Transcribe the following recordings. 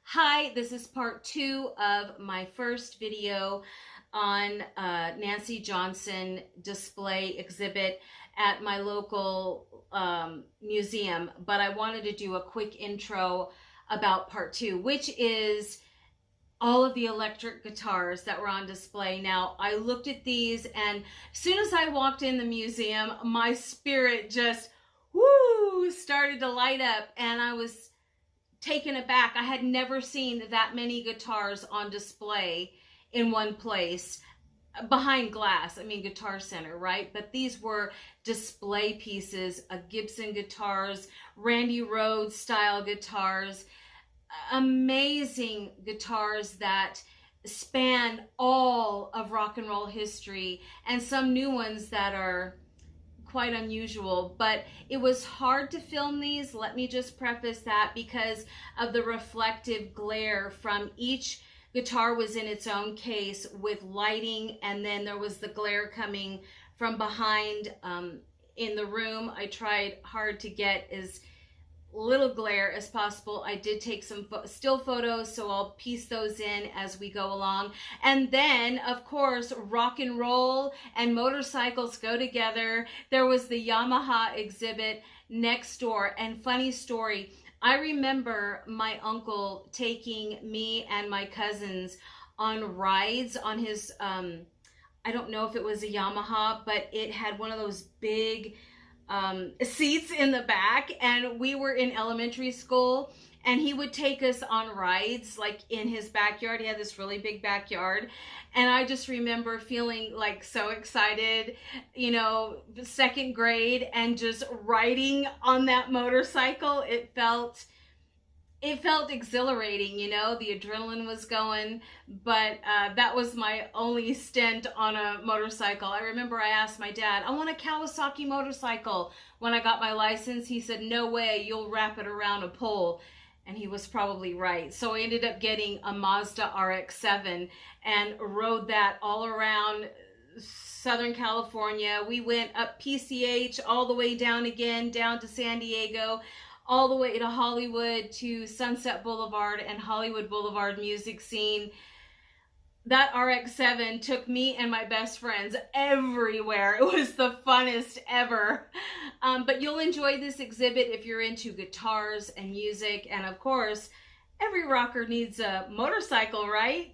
Hi, this is part 2 of my first video on Nancy Johnson display exhibit at my local museum, but I wanted to do a quick intro about part 2, which is all of the electric guitars that were on display. Now, I looked at these, and as soon as I walked in the museum, my spirit just started to light up, and I was taken aback. I had never seen that many guitars on display in one place behind glass. I mean, Guitar Center, right? But these were display pieces, Gibson guitars, Randy Rhoads style guitars, amazing guitars that span all of rock and roll history, and some new ones that are quite unusual. But it was hard to film these, let me just preface that, because of the reflective glare from each guitar was in its own case with lighting, and then there was the glare coming from behind in the room. I tried hard to get as little glare as possible. I did take some still photos, so I'll piece those in as we go along. And then, of course, rock and roll and motorcycles go together. There was the Yamaha exhibit next door, and funny story, I remember my uncle taking me and my cousins on rides on his, I don't know if it was a Yamaha, but it had one of those big seats in the back, and we were in elementary school, and he would take us on rides like in his backyard. He had this really big backyard, and I just remember feeling like so excited, you know, second grade, and just riding on that motorcycle. It felt exhilarating, you know, the adrenaline was going. But that was my only stint on a motorcycle. I remember I asked my dad, I want a Kawasaki motorcycle. When I got my license, he said, no way, you'll wrap it around a pole. And he was probably right. So I ended up getting a Mazda RX-7 and rode that all around Southern California. We went up PCH all the way down again, down to San Diego, all the way to Hollywood, to Sunset Boulevard and Hollywood Boulevard music scene. That RX-7 took me and my best friends everywhere. It was the funnest ever. But you'll enjoy this exhibit if you're into guitars and music. And of course, every rocker needs a motorcycle, right?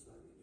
deciding